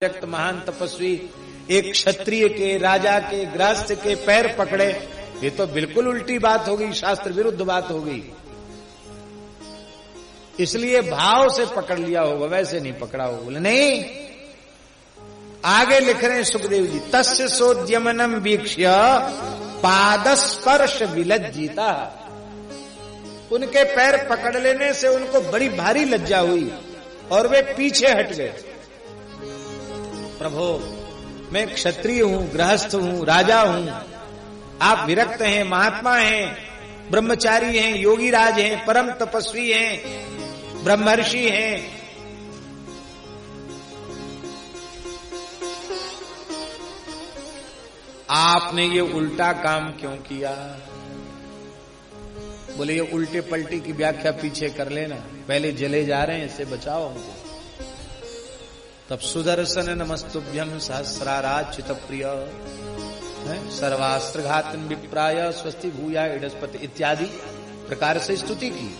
महान तपस्वी एक क्षत्रिय के, राजा के, गृहस्थ के पैर पकड़े, ये तो बिल्कुल उल्टी बात होगी, शास्त्र विरुद्ध बात होगी। इसलिए भाव से पकड़ लिया होगा, वैसे नहीं पकड़ा होगा। बोले नहीं, आगे लिख रहे हैं सुखदेव जी, तस्य सोद्यमनम वीक्ष्य पादस्पर्श विलज्जिता। उनके पैर पकड़ लेने से उनको बड़ी भारी लज्जा हुई और वे पीछे हट गए। प्रभु, मैं क्षत्रिय हूं, गृहस्थ हूं, राजा हूं, आप विरक्त हैं, महात्मा हैं, ब्रह्मचारी हैं, योगी राज हैं, परम तपस्वी हैं, ब्रह्मर्षि हैं, आपने ये उल्टा काम क्यों किया? बोले ये उल्टे पलटी की व्याख्या पीछे कर लेना, पहले जले जा रहे हैं, इससे बचाओ हमको। तब सुदर्शन नमस्तुभ्यं सहस्राराज चित प्रिय सर्वास्त्रघातन विप्राय स्वस्ति भूया इडस्पति इत्यादि प्रकार से स्तुति की।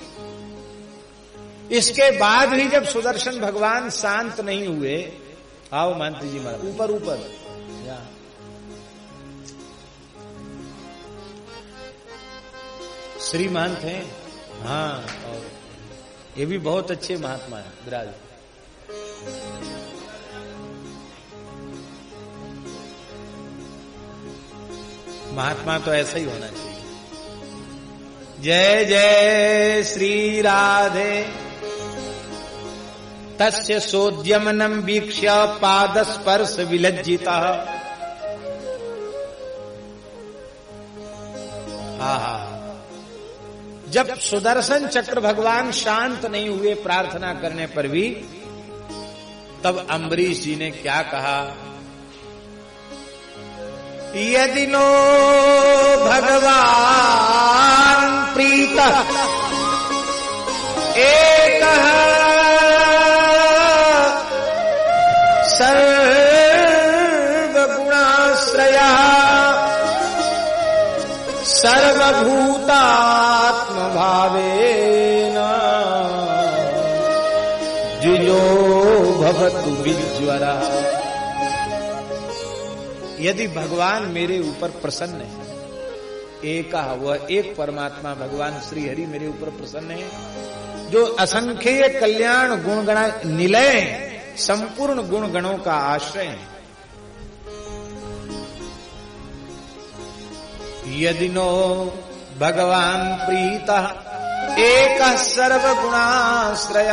इसके बाद भी जब सुदर्शन भगवान शांत नहीं हुए, आओ मंत्री जी महाराज ऊपर ऊपर, श्री महंत हैं, हाँ, और ये भी बहुत अच्छे महात्मा है विराज। महात्मा तो ऐसा ही होना चाहिए। जय जय श्री राधे। तस्य सोद्यमनम वीक्ष्य पादस्पर्श विलज्जिता। आहा, जब सुदर्शन चक्र भगवान शांत नहीं हुए प्रार्थना करने पर भी, तब अम्बरीश जी ने क्या कहा? यदि नो भगवान प्रीत एक सर्वगुणाश्रया सर्वभूतात्म भावेन जुयो भवतु विज्वरा। यदि भगवान मेरे ऊपर प्रसन्न है, एक वह एक परमात्मा भगवान श्री हरि मेरे ऊपर प्रसन्न है, जो असंख्य कल्याण गुणगण निलय संपूर्ण गुण गणों का आश्रय है। यदि नो भगवान प्रीतः एक सर्वगुणाश्रय,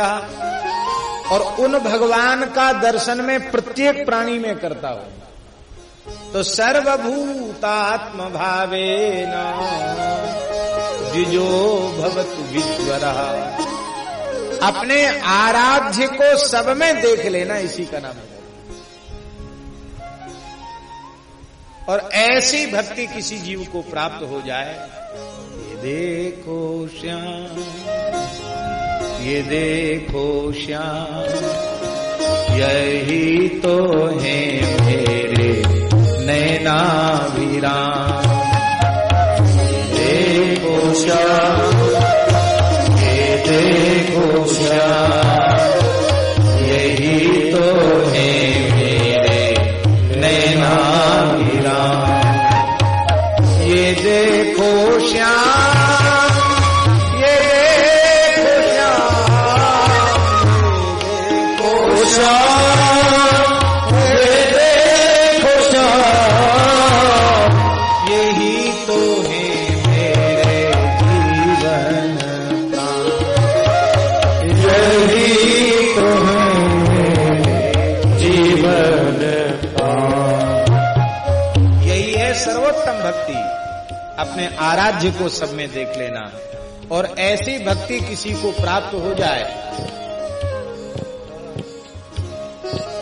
और उन भगवान का दर्शन में प्रत्येक प्राणी में करता हो तो सर्वभूतात्म भावेन जिजो भवतु विज्वरः। अपने आराध्य को सब में देख लेना, इसी का नाम है। और ऐसी भक्ति किसी जीव को प्राप्त हो जाए, ये देखो श्याम, ये देखो श्याम, यही तो है मेरे नैनाभिराम। देखो श्याम, ये देखो श्याम, यही तो है मेरे नैनाभिराम। ये देखो श्याम, ये देखो श्याम, भक्ति अपने आराध्य को सब में देख लेना। और ऐसी भक्ति किसी को प्राप्त हो जाए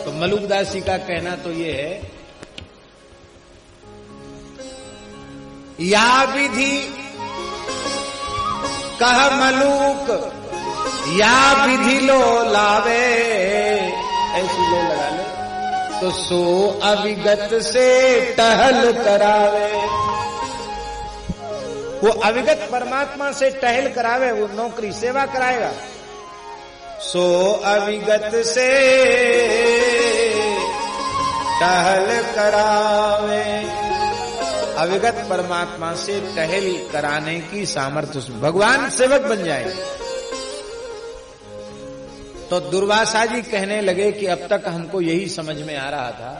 तो मलुकदास जी का कहना तो ये है, या विधि कह मलूक, या विधि लो लावे, ऐसी लो लगा लो तो सो अविगत से टहल करावे। वो अविगत परमात्मा से टहल करावे, वो नौकरी सेवा कराएगा। सो अविगत से टहल करावे। अविगत परमात्मा से टहल कराने की सामर्थ्य उसमें, भगवान सेवक बन जाएंगे। तो दुर्वासा जी कहने लगे कि अब तक हमको यही समझ में आ रहा था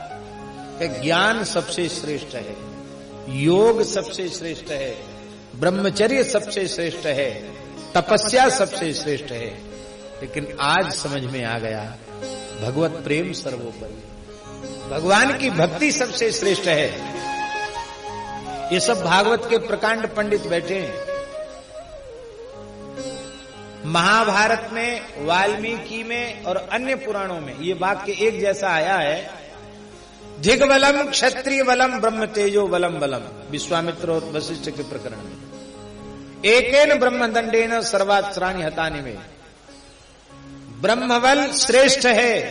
कि ज्ञान सबसे श्रेष्ठ है, योग सबसे श्रेष्ठ है, ब्रह्मचर्य सबसे श्रेष्ठ है, तपस्या सबसे श्रेष्ठ है, लेकिन आज समझ में आ गया भगवत प्रेम सर्वोपरि, भगवान की भक्ति सबसे श्रेष्ठ है। ये सब भागवत के प्रकांड पंडित बैठे हैं। महाभारत में, वाल्मीकि में और अन्य पुराणों में ये वाक्य एक जैसा आया है, दिग्बलम क्षत्रिय बलम ब्रह्म तेजो बलम बलम, विश्वामित्र और वशिष्ठ के प्रकरण में। एकेन ब्रह्मदंडेन सर्वास्त्राणि हतानि में, ब्रह्मबल श्रेष्ठ है,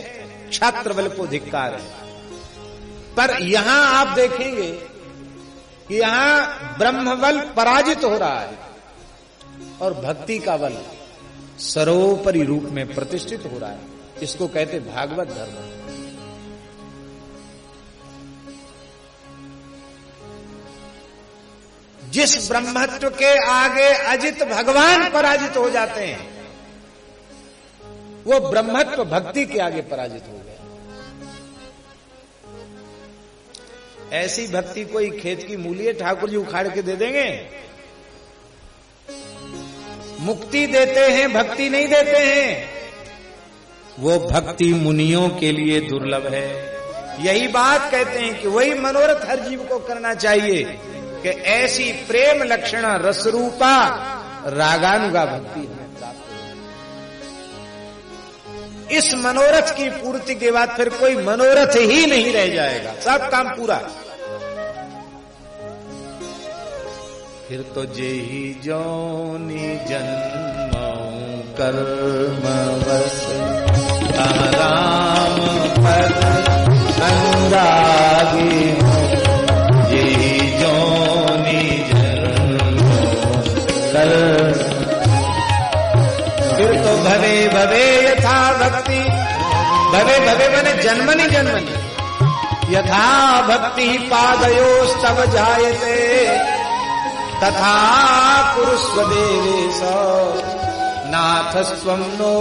क्षात्र बल को धिक्कार है। पर यहां आप देखेंगे कि यहां ब्रह्मबल पराजित हो रहा है और भक्ति का बल सर्वोपरि रूप में प्रतिष्ठित हो रहा है। इसको कहते भागवत धर्म। जिस ब्रह्मत्व के आगे अजित भगवान पराजित हो जाते हैं, वो ब्रह्मत्व भक्ति के आगे पराजित हो गया। ऐसी भक्ति कोई खेत की मूली है ठाकुर जी उखाड़ के दे देंगे? मुक्ति देते हैं, भक्ति नहीं देते हैं। वो भक्ति मुनियों के लिए दुर्लभ है। यही बात कहते हैं कि वही मनोरथ हर जीव को करना चाहिए कि ऐसी प्रेम लक्षण रसरूपा रागानुगा भक्ति हमें प्राप्त हो। इस मनोरथ की पूर्ति के बाद फिर कोई मनोरथ ही नहीं रह जाएगा, सब काम पूरा। फिर तो जेहि जोनि जन्मौ कर्मवश, राम पद अनुरागी, जेहि जोनि जन्मौ कर्म। फिर तो भवे भवे यथा भक्ति, भवे भवे मने जन्मनि जन्मनि, यथा भक्ति पादयोस्तव जायते, तथा कुरुस्व देवेश नाथ स्वं नो।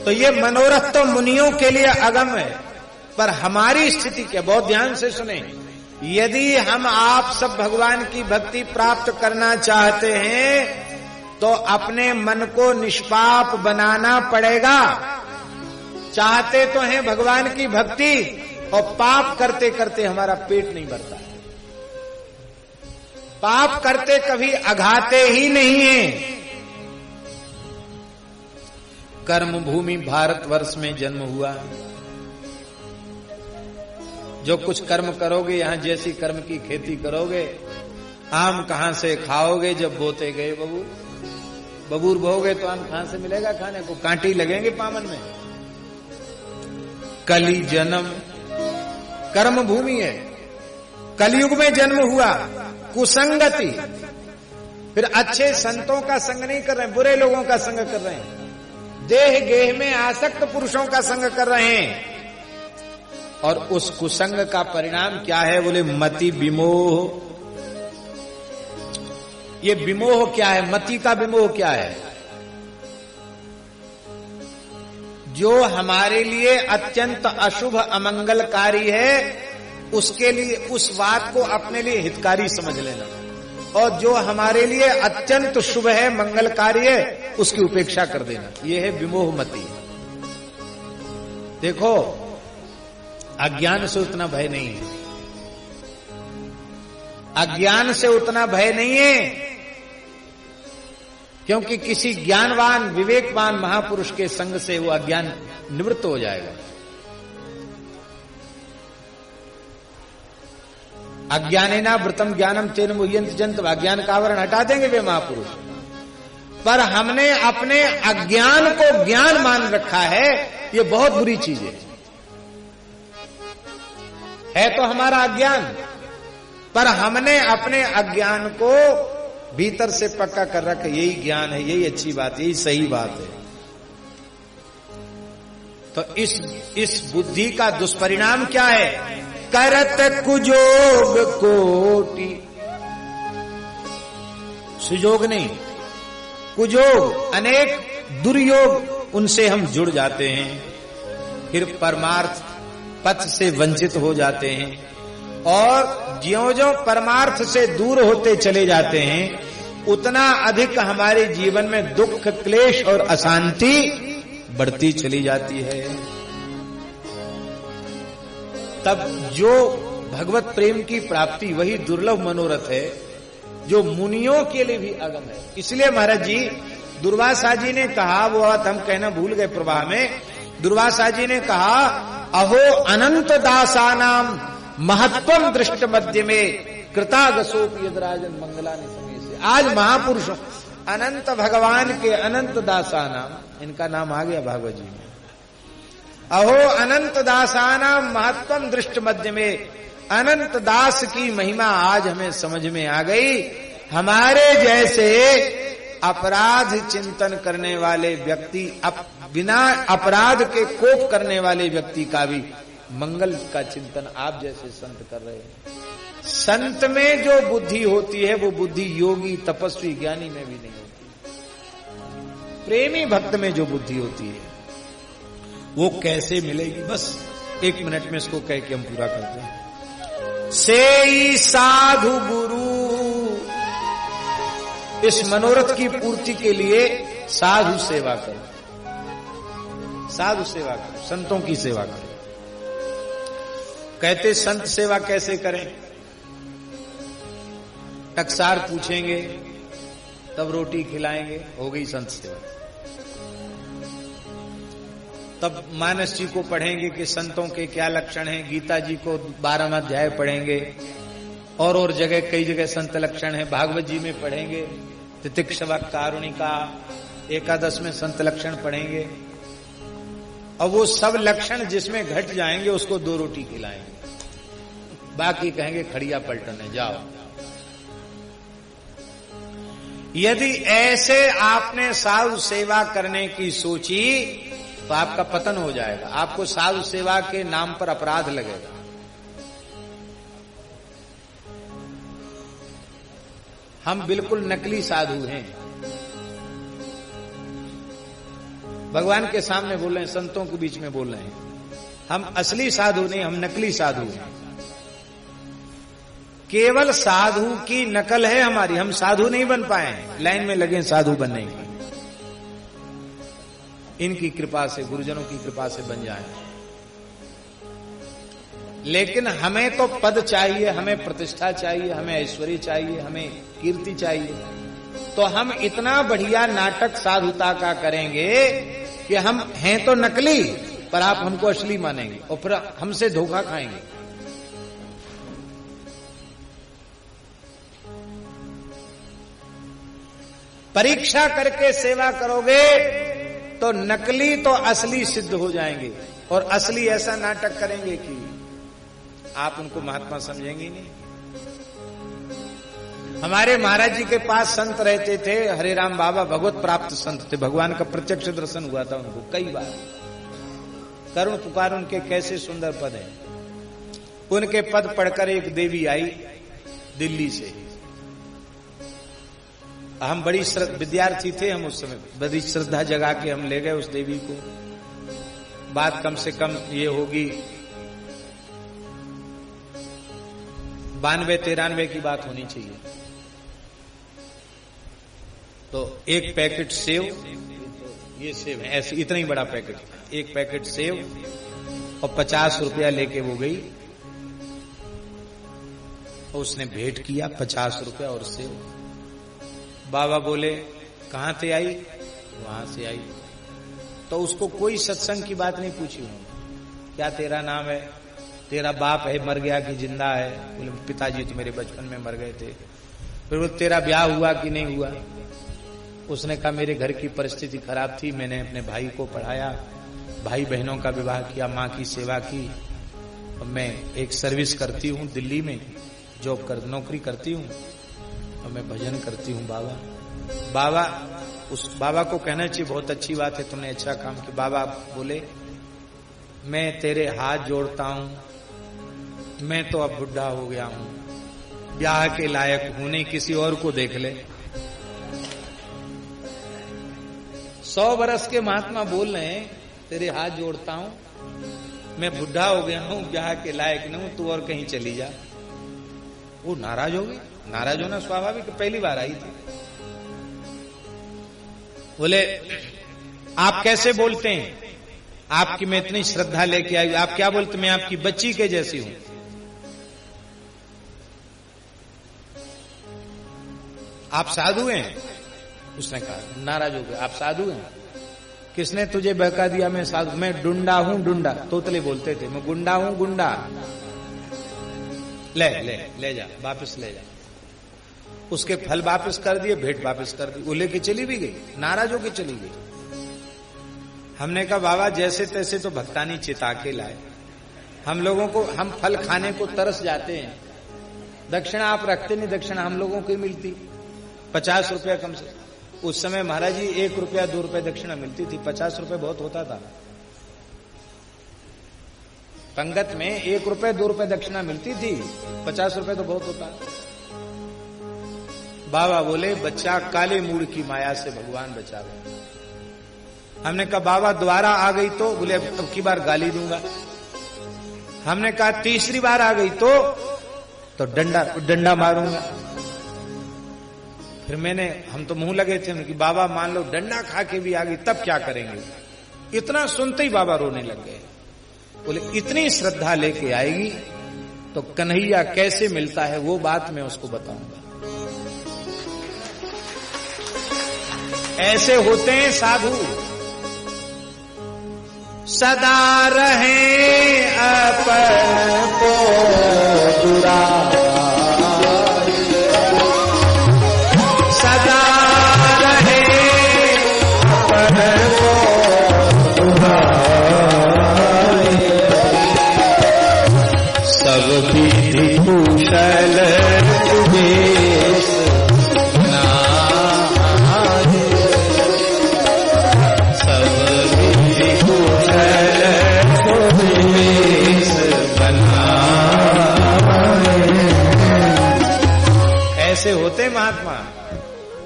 तो ये मनोरथ तो मुनियों के लिए अगम है, पर हमारी स्थिति क्या? बहुत ध्यान से सुने। यदि हम आप सब भगवान की भक्ति प्राप्त करना चाहते हैं तो अपने मन को निष्पाप बनाना पड़ेगा। चाहते तो हैं भगवान की भक्ति, और पाप करते करते हमारा पेट नहीं भरता। पाप करते कभी अघाते ही नहीं है। कर्म भूमि भारतवर्ष में जन्म हुआ। जो कुछ कर्म करोगे, यहां जैसी कर्म की खेती करोगे, आम कहां से खाओगे? जब बोते गए बबूर बोओगे तो आम कहां से मिलेगा खाने को? कांटे लगेंगे पामन में। कली जन्म कर्म भूमि है। कलयुग में जन्म हुआ। कुसंगति, फिर अच्छे संतों का संग नहीं कर रहे हैं, बुरे लोगों का संग कर रहे हैं। देह गेह में आसक्त पुरुषों का संग कर रहे हैं। और उस कुसंग का परिणाम क्या है? बोले मति विमोह। ये विमोह क्या है? मति का विमोह क्या है? जो हमारे लिए अत्यंत अशुभ अमंगलकारी है, उसके लिए उस बात को अपने लिए हितकारी समझ लेना, और जो हमारे लिए अत्यंत शुभ है, मंगलकारी है, उसकी उपेक्षा कर देना। यह है विमोहमति। देखो, अज्ञान से उतना भय नहीं है। अज्ञान से उतना भय नहीं है, क्योंकि किसी ज्ञानवान विवेकवान महापुरुष के संग से वो अज्ञान निवृत्त हो जाएगा। अज्ञानेना वृतम ज्ञानम तेन मुह्यन्ति जन्तवः, अज्ञान का आवरण हटा देंगे वे महापुरुष। पर हमने अपने अज्ञान को ज्ञान मान रखा है, ये बहुत बुरी चीज है तो हमारा अज्ञान, पर हमने अपने अज्ञान को भीतर से पक्का कर रखा, यही ज्ञान है, यही अच्छी बात, यही सही बात है। तो इस बुद्धि का दुष्परिणाम क्या है? करत कुजोग कोटि, सुयोग नहीं, कुजोग अनेक दुर्योग, उनसे हम जुड़ जाते हैं, फिर परमार्थ पथ से वंचित हो जाते हैं, और ज्यों-ज्यों परमार्थ से दूर होते चले जाते हैं उतना अधिक हमारे जीवन में दुख, क्लेश और अशांति बढ़ती चली जाती है। तब जो भगवत प्रेम की प्राप्ति वही दुर्लभ मनोरथ है जो मुनियों के लिए भी अगम है। इसलिए महाराज जी दुर्वासा जी ने कहा, वो बात हम कहना भूल गए प्रवाह में, दुर्वासा जी ने कहा अहो अनंत दासानाम महत्वम दृष्ट मध्य में कृतागसोप यदराजन मंगलानि समय से। आज महापुरुषों अनंत भगवान के अनंत दासानाम, इनका नाम आ गया भागवत जी में, अहो अनंत दासानाम महत्वम दृष्ट मध्य में, अनंत दास की महिमा आज हमें समझ में आ गई। हमारे जैसे अपराध चिंतन करने वाले व्यक्ति, बिना अपराध के कोप करने वाले व्यक्ति का भी मंगल का चिंतन आप जैसे संत कर रहे हैं। संत में जो बुद्धि होती है वो बुद्धि योगी तपस्वी ज्ञानी में भी नहीं होती। प्रेमी भक्त में जो बुद्धि होती है वो कैसे मिलेगी? बस 1 मिनट में इसको कह के हम पूरा करते हैं। सेई साधु गुरु, इस मनोरथ की पूर्ति के लिए साधु सेवा करो, साधु सेवा करो, संतों की सेवा करो। कहते संत सेवा कैसे करें? टकसार पूछेंगे तब रोटी खिलाएंगे, हो गई संत सेवा। तब मानस जी को पढ़ेंगे कि संतों के क्या लक्षण हैं, गीता जी को 12वां अध्याय पढ़ेंगे, और जगह कई जगह संत लक्षण है, भागवत जी में पढ़ेंगे, तितिक्षवा कारुणिका, एकादश में संत लक्षण पढ़ेंगे, और वो सब लक्षण जिसमें घट जाएंगे उसको 2 रोटी खिलाएंगे, बाकी कहेंगे खड़िया पलटने जाओ। यदि ऐसे आपने साधु सेवा करने की सोची तो आपका पतन हो जाएगा, आपको साधु सेवा के नाम पर अपराध लगेगा। हम बिल्कुल नकली साधु हैं, भगवान के सामने बोल रहे हैं, संतों के बीच में बोल रहे हैं। हम असली साधु नहीं, हम नकली साधु हैं। केवल साधु की नकल है हमारी, हम साधु नहीं बन पाए, लाइन में लगे साधु बनने की। इनकी कृपा से, गुरुजनों की कृपा से बन जाए। लेकिन हमें तो पद चाहिए, हमें प्रतिष्ठा चाहिए, हमें ऐश्वर्य चाहिए, हमें कीर्ति चाहिए। तो हम इतना बढ़िया नाटक साधुता का करेंगे कि हम हैं तो नकली, पर आप हमको असली मानेंगे और फिर हमसे धोखा खाएंगे। परीक्षा करके सेवा करोगे तो नकली तो असली सिद्ध हो जाएंगे, और असली ऐसा नाटक करेंगे कि आप उनको महात्मा समझेंगे नहीं। हमारे महाराज जी के पास संत रहते थे, हरे राम बाबा भगवत प्राप्त संत थे, भगवान का प्रत्यक्ष दर्शन हुआ था उनको कई बार। करुण पुकार उनके कैसे सुंदर पद हैं। उनके पद पढ़कर एक देवी आई दिल्ली से, हम बड़ी विद्यार्थी थे, हम उस समय बड़ी श्रद्धा जगा के हम ले गए उस देवी को। बात कम से कम ये होगी 92-93 की बात होनी चाहिए। तो एक पैकेट सेव, ये सेव है ऐसे इतना ही बड़ा पैकेट, एक पैकेट सेव और 50 रुपया लेके वो गई, और उसने भेंट किया 50 रुपया और सेव। बाबा बोले कहां से आई? वहां से आई। तो उसको कोई सत्संग की बात नहीं पूछी उन्होंने, क्या तेरा नाम है, तेरा बाप है मर गया कि जिंदा है? बोले पिताजी तो मेरे बचपन में मर गए थे। फिर वो तेरा ब्याह हुआ कि नहीं हुआ? उसने कहा मेरे घर की परिस्थिति खराब थी, मैंने अपने भाई को पढ़ाया, भाई बहनों का विवाह किया, माँ की सेवा की, और मैं एक सर्विस करती हूँ दिल्ली में, नौकरी करती हूँ, और मैं भजन करती हूँ बाबा। उस बाबा को कहना चाहिए बहुत अच्छी बात है, तुमने अच्छा काम किया। बाबा बोले मैं तेरे हाथ जोड़ता हूं, मैं तो अब बुढ़ा हो गया हूं, ब्याह के लायक हूं नहीं, किसी और को देख ले। 100 वर्ष के महात्मा बोल रहे हैं तेरे हाथ जोड़ता हूं, मैं बुढ़ा हो गया हूं, ब्याह के लायक नहीं हूं, तू और कहीं चली जा। वो नाराज हो गई। नाराज होना स्वाभाविक, पहली बार आई थी। बोले आप कैसे बोलते हैं, आपकी मैं इतनी श्रद्धा लेके आई, आप क्या बोलते, मैं आपकी बच्ची के जैसी हूं। आप साधु हैं? उसने कहा, नाराज हो गया, आप साधु हैं? किसने तुझे बहका दिया मैं साधु? मैं डुंडा हूं, डुंडा। तोतले बोलते थे, मैं गुंडा हूं, गुंडा। ले ले ले जा, वापस ले जा। उसके फल वापस कर दिए, भेंट वापस कर दी, वो लेके चली भी गई, नाराज होके चली गई। हमने कहा बाबा जैसे तैसे तो भक्तानी चिता के लाए, हम लोगों को, हम फल खाने को तरस जाते हैं, दक्षिणा आप रखते नहीं, दक्षिणा हम लोगों को मिलती 50 रुपया कम से। उस समय महाराज जी 1 रुपया 2 रुपया दक्षिणा मिलती थी, 50 रुपये बहुत होता था। पंगत में 1 रुपये 2 रुपये दक्षिणा मिलती थी, 50 रुपये तो बहुत होता। बाबा बोले बच्चा काले मूड की माया से भगवान बचावे। हमने कहा बाबा दोबारा आ गई तो? बोले अब की बार गाली दूंगा। हमने कहा तीसरी बार आ गई तो डंडा मारूंगा। फिर हम तो मुंह लगे थे कि बाबा मान लो डंडा खा के भी आ गई तब क्या करेंगे। इतना सुनते ही बाबा रोने लग गए। बोले इतनी श्रद्धा लेके आएगी तो कन्हैया कैसे मिलता है वो बात मैं उसको बताऊंगा। ऐसे होते हैं साधु, सदा रहे अपन को दुरा, सदा रहे अपन को दुरा, सब विधि कुशल उपदेश ऐसे होते महात्मा।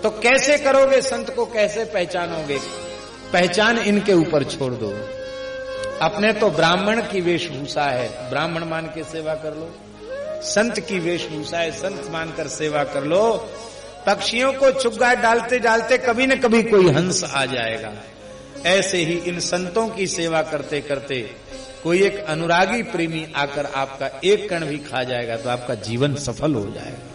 तो कैसे करोगे संत को, कैसे पहचानोगे? पहचान इनके ऊपर छोड़ दो। अपने तो ब्राह्मण की वेशभूषा है, ब्राह्मण मान के सेवा कर लो। संत की वेशभूषा है, संत मानकर सेवा कर लो। पक्षियों को चुग्गा डालते डालते कभी न कभी कोई हंस आ जाएगा। ऐसे ही इन संतों की सेवा करते करते कोई एक अनुरागी प्रेमी आकर आपका एक कण भी खा जाएगा तो आपका जीवन सफल हो जाएगा।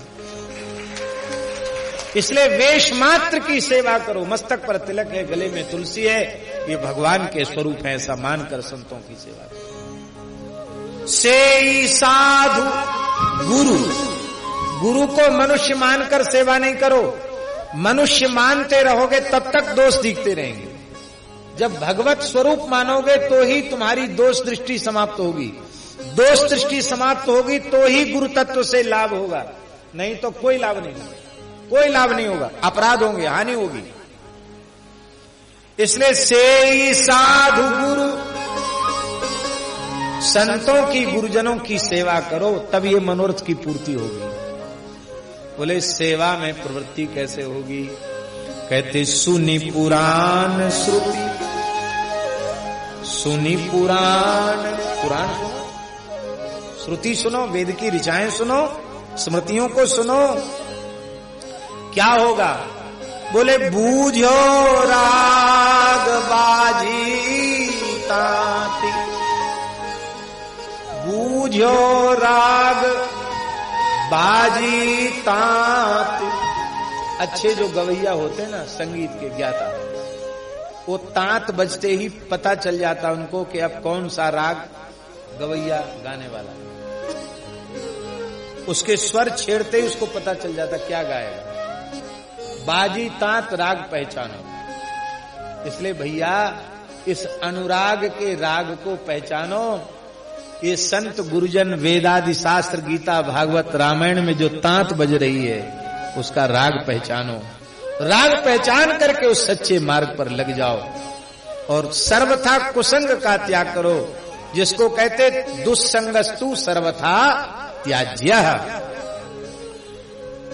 इसलिए वेश मात्र की सेवा करो। मस्तक पर तिलक है, गले में तुलसी है, ये भगवान के स्वरूप है, ऐसा मानकर संतों की सेवा करो। सेई साधु गुरु, गुरु को मनुष्य मानकर सेवा नहीं करो। मनुष्य मानते रहोगे तब तक दोष दिखते रहेंगे। जब भगवत स्वरूप मानोगे तो ही तुम्हारी दोष दृष्टि समाप्त होगी। दोष दृष्टि समाप्त होगी तो ही गुरु तत्व से लाभ होगा, नहीं तो कोई लाभ नहीं होगा, कोई लाभ नहीं होगा, अपराध होंगे, हानि होगी। इसलिए सेई साधु गुरु, संतों की गुरुजनों की सेवा करो, तब ये मनोरथ की पूर्ति होगी। बोले सेवा में प्रवृत्ति कैसे होगी? कहते सुनी पुराण श्रुति, सुनी पुराण, पुराण सुनो, श्रुति सुनो, वेद की ऋचाएं सुनो, स्मृतियों को सुनो। क्या होगा? बोले बूझो राग बाजी ताती, बूझो राग बाजी ताती। अच्छे जो गवैया होते हैं ना, संगीत के ज्ञाता, वो तांत बजते ही पता चल जाता उनको कि अब कौन सा राग गवैया गाने वाला। उसके स्वर छेड़ते ही उसको पता चल जाता क्या गाएगा। बाजी तांत राग पहचानो। इसलिए भैया इस अनुराग के राग को पहचानो। ये संत गुरुजन वेदादि शास्त्र गीता भागवत रामायण में जो तांत बज रही है उसका राग पहचानो। राग पहचान करके उस सच्चे मार्ग पर लग जाओ और सर्वथा कुसंग का त्याग करो। जिसको कहते दुस्संगस्तु सर्वथा त्याज्यः।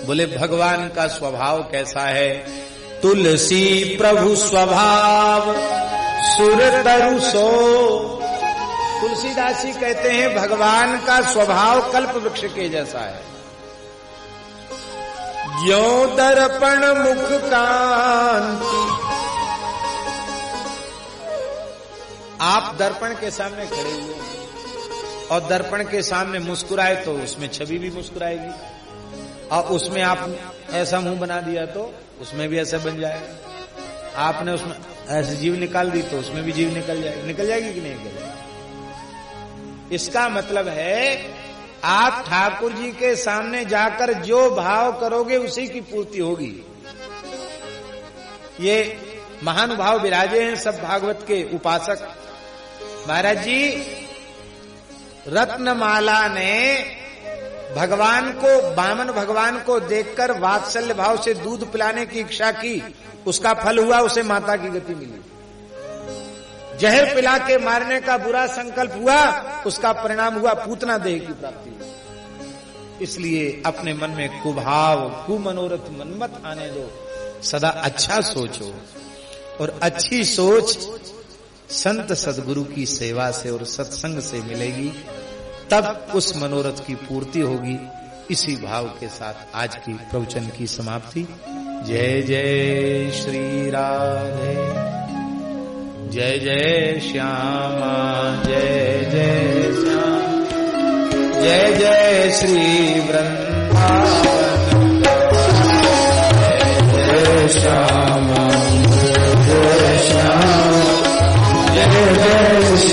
बोले भगवान का स्वभाव कैसा है? तुलसी प्रभु स्वभाव सुर तरु सो। तुलसीदास जी कहते हैं भगवान का स्वभाव कल्प वृक्ष के जैसा है। ज्यों दर्पण मुख कांति। आप दर्पण के सामने खड़े हुए और दर्पण के सामने मुस्कुराए तो उसमें छवि भी मुस्कुराएगी, और उसमें आप ऐसा मुंह बना दिया तो उसमें भी ऐसा बन जाएगा। आपने उसमें ऐसे जीव निकाल दी तो उसमें भी जीव निकल जाएगी कि नहीं निकल जाएगी? इसका मतलब है आप ठाकुर जी के सामने जाकर जो भाव करोगे उसी की पूर्ति होगी। ये महानुभाव विराजे हैं सब भागवत के उपासक। महाराज जी रत्नमाला ने भगवान को, बामन भगवान को देखकर वात्सल्य भाव से दूध पिलाने की इच्छा की, उसका फल हुआ, उसे माता की गति मिली। जहर पिला के मारने का बुरा संकल्प हुआ, उसका परिणाम हुआ पूतना देह की प्राप्ति। इसलिए अपने मन में कुभाव कुमनोरथ मन मत आने दो, सदा अच्छा सोचो, और अच्छी सोच संत सदगुरु की सेवा से और सत्संग से मिलेगी, तब उस मनोरथ की पूर्ति होगी। इसी भाव के साथ आज की प्रवचन की समाप्ति। जय जय श्री राधे, जय जय श्यामा, जय जय श्याम, जय जय श्री वृंदावन, जय जय श्यामा, जय श्याम, जय जय